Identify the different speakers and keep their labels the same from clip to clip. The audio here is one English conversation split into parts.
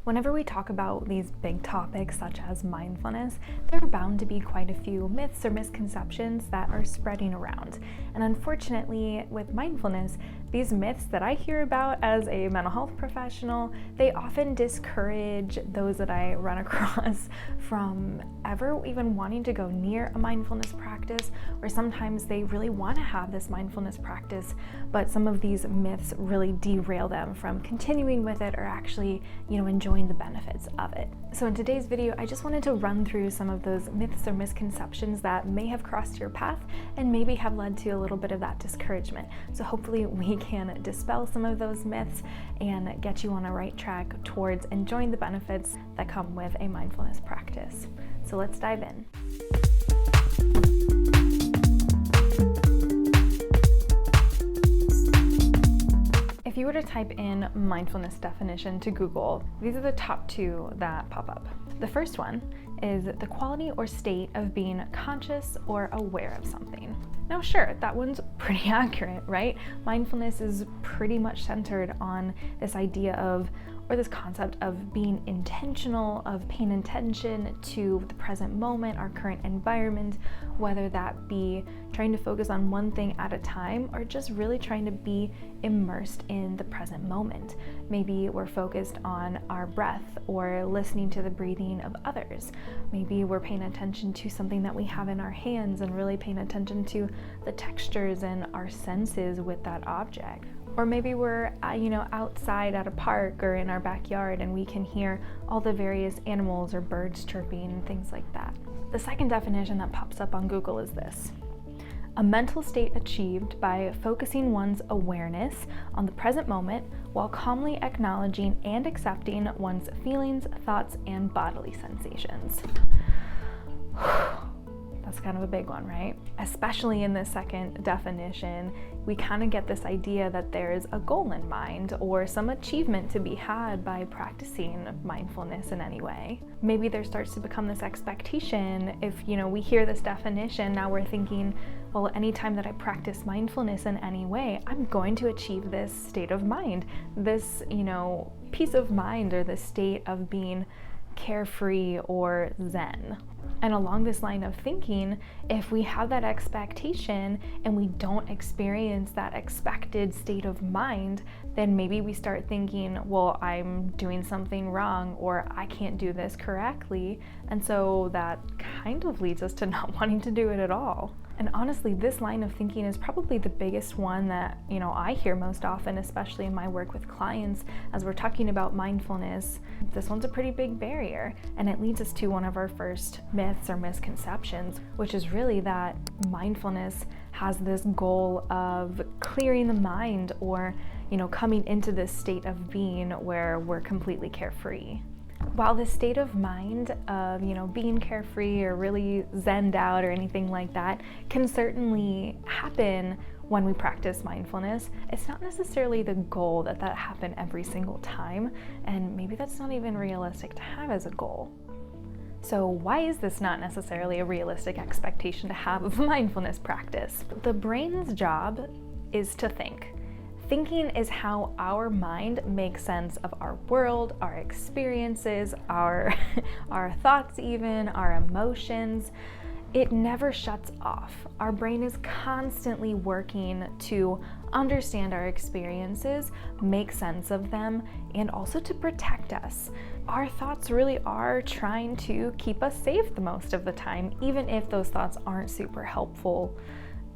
Speaker 1: Whenever we talk about these big topics such as mindfulness, there are bound to be quite a few myths or misconceptions that are spreading around. And unfortunately, with mindfulness, these myths that I hear about as a mental health professional, they often discourage those that I run across from ever even wanting to go near a mindfulness practice, or sometimes they really want to have this mindfulness practice, but some of these myths really derail them from continuing with it or actually, enjoying the benefits of it. So in today's video, I just wanted to run through some of those myths or misconceptions that may have crossed your path and maybe have led to a little bit of that discouragement. So hopefully we can dispel some of those myths and get you on a right track towards enjoying the benefits that come with a mindfulness practice. So let's dive in. If you were to type in mindfulness definition to Google, these are the top two that pop up. The first one is the quality or state of being conscious or aware of something. Now sure, that one's pretty accurate, right? Mindfulness is pretty much centered on this idea of, or this concept of being intentional, of paying attention to the present moment, our current environment, whether that be trying to focus on one thing at a time or just really trying to be immersed in the present moment. Maybe we're focused on our breath or listening to the breathing of others. Maybe we're paying attention to something that we have in our hands and really paying attention to the textures and our senses with that object. Or maybe we're, outside at a park or in our backyard and we can hear all the various animals or birds chirping and things like that. The second definition that pops up on Google is this: a mental state achieved by focusing one's awareness on the present moment while calmly acknowledging and accepting one's feelings, thoughts, and bodily sensations. That's kind of a big one, right? Especially in this second definition, we kind of get this idea that there's a goal in mind or some achievement to be had by practicing mindfulness in any way. Maybe there starts to become this expectation. If, we hear this definition, now we're thinking, well, anytime that I practice mindfulness in any way, I'm going to achieve this state of mind, this, peace of mind, or this state of being carefree or zen. And along this line of thinking, if we have that expectation and we don't experience that expected state of mind, then maybe we start thinking, well, I'm doing something wrong or I can't do this correctly. And so that kind of leads us to not wanting to do it at all. And honestly, this line of thinking is probably the biggest one that, I hear most often, especially in my work with clients as we're talking about mindfulness. This one's a pretty big barrier, and it leads us to one of our first myths or misconceptions, which is really that mindfulness has this goal of clearing the mind or, coming into this state of being where we're completely carefree. While the state of mind of, being carefree or really zenned out or anything like that can certainly happen when we practice mindfulness, it's not necessarily the goal that happen every single time, and maybe that's not even realistic to have as a goal. So why is this not necessarily a realistic expectation to have of a mindfulness practice? The brain's job is to think. Thinking is how our mind makes sense of our world, our experiences, our thoughts even, our emotions. It never shuts off. Our brain is constantly working to understand our experiences, make sense of them, and also to protect us. Our thoughts really are trying to keep us safe the most of the time, even if those thoughts aren't super helpful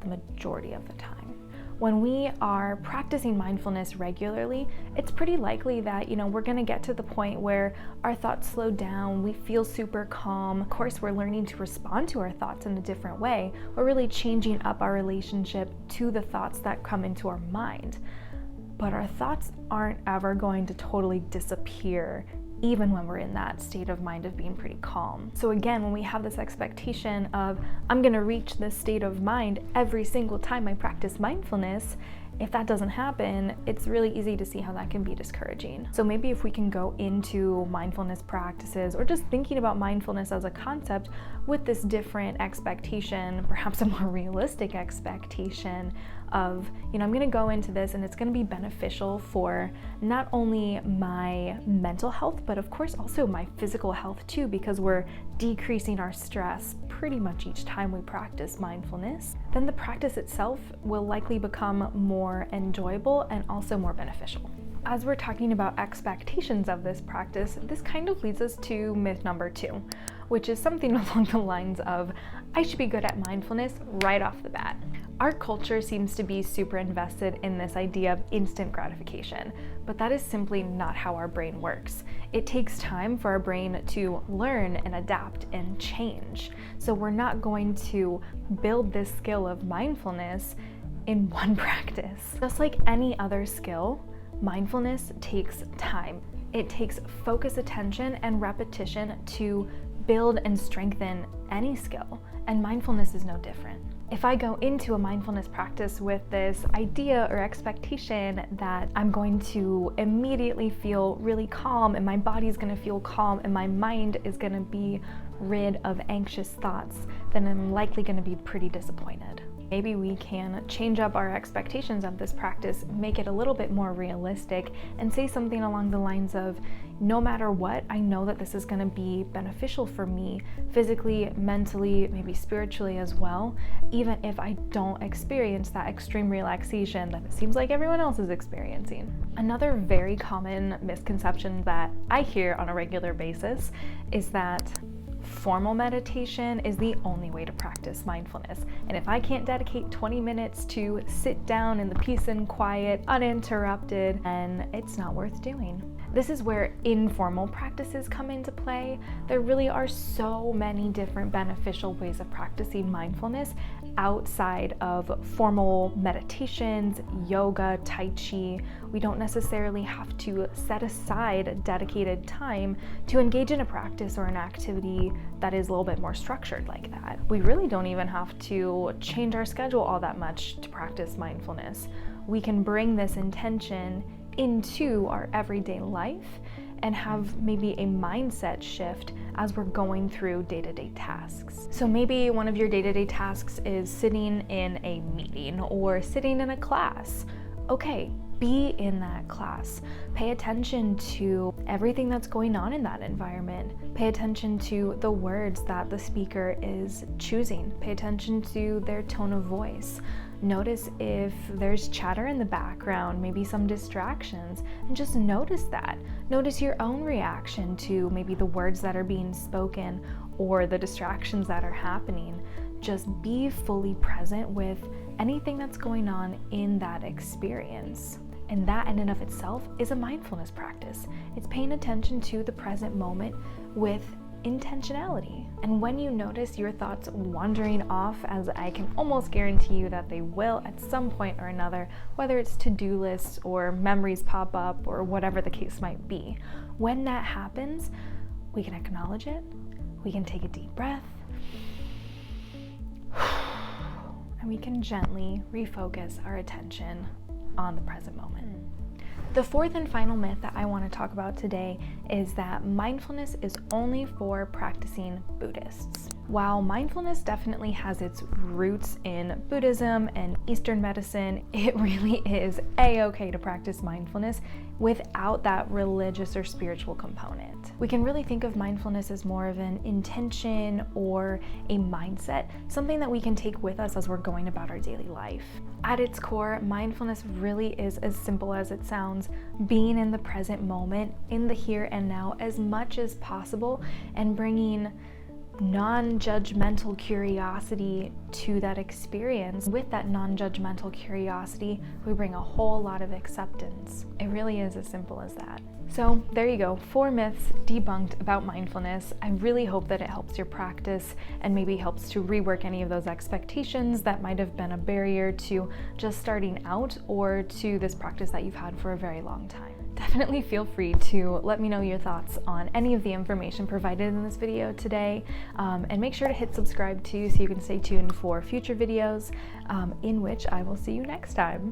Speaker 1: the majority of the time. When we are practicing mindfulness regularly, it's pretty likely that, we're going to get to the point where our thoughts slow down, we feel super calm. Of course, we're learning to respond to our thoughts in a different way. We're really changing up our relationship to the thoughts that come into our mind. But our thoughts aren't ever going to totally disappear, even when we're in that state of mind of being pretty calm. So again, when we have this expectation of, I'm gonna reach this state of mind every single time I practice mindfulness, if that doesn't happen, it's really easy to see how that can be discouraging. So maybe if we can go into mindfulness practices or just thinking about mindfulness as a concept with this different expectation, perhaps a more realistic expectation of, I'm going to go into this and it's going to be beneficial for not only my mental health, but of course also my physical health too, because we're decreasing our stress pretty much each time we practice mindfulness, then the practice itself will likely become more enjoyable and also more beneficial. As we're talking about expectations of this practice, this kind of leads us to myth number 2, which is something along the lines of, I should be good at mindfulness right off the bat. Our culture seems to be super invested in this idea of instant gratification, but that is simply not how our brain works. It takes time for our brain to learn and adapt and change. So we're not going to build this skill of mindfulness in one practice. Just like any other skill, mindfulness takes time. It takes focused attention and repetition to build and strengthen any skill, and mindfulness is no different. If I go into a mindfulness practice with this idea or expectation that I'm going to immediately feel really calm and my body's going to feel calm and my mind is going to be rid of anxious thoughts, then I'm likely going to be pretty disappointed. Maybe we can change up our expectations of this practice, make it a little bit more realistic, and say something along the lines of, no matter what, I know that this is going to be beneficial for me physically, mentally, maybe spiritually as well, even if I don't experience that extreme relaxation that it seems like everyone else is experiencing. Another very common misconception that I hear on a regular basis is that formal meditation is the only way to practice mindfulness. And if I can't dedicate 20 minutes to sit down in the peace and quiet, uninterrupted, then it's not worth doing. This is where informal practices come into play. There really are so many different beneficial ways of practicing mindfulness outside of formal meditations, yoga, tai chi. We don't necessarily have to set aside dedicated time to engage in a practice or an activity that is a little bit more structured like that. We really don't even have to change our schedule all that much to practice mindfulness. We can bring this intention into our everyday life and have maybe a mindset shift as we're going through day-to-day tasks. So maybe one of your day-to-day tasks is sitting in a meeting or sitting in a class. Okay, be in that class. Pay attention to everything that's going on in that environment. Pay attention to the words that the speaker is choosing. Pay attention to their tone of voice. Notice if there's chatter in the background, maybe some distractions, and just notice that. Notice your own reaction to maybe the words that are being spoken or the distractions that are happening. Just be fully present with anything that's going on in that experience. And that in and of itself is a mindfulness practice. It's paying attention to the present moment with intentionality. And when you notice your thoughts wandering off, as I can almost guarantee you that they will at some point or another, whether it's to-do lists or memories pop up or whatever the case might be, when that happens, we can acknowledge it, we can take a deep breath, and we can gently refocus our attention on the present moment. The fourth and final myth that I want to talk about today is that mindfulness is only for practicing Buddhists. While mindfulness definitely has its roots in Buddhism and Eastern medicine, it really is a-okay to practice mindfulness without that religious or spiritual component. We can really think of mindfulness as more of an intention or a mindset, something that we can take with us as we're going about our daily life. At its core, mindfulness really is as simple as it sounds, being in the present moment, in the here and now as much as possible, and bringing non-judgmental curiosity to that experience. With that non-judgmental curiosity, we bring a whole lot of acceptance. It really is as simple as that. So there you go, 4 myths debunked about mindfulness. I really hope that it helps your practice and maybe helps to rework any of those expectations that might have been a barrier to just starting out or to this practice that you've had for a very long time. Definitely feel free to let me know your thoughts on any of the information provided in this video today, and make sure to hit subscribe too so you can stay tuned for future videos in which I will see you next time.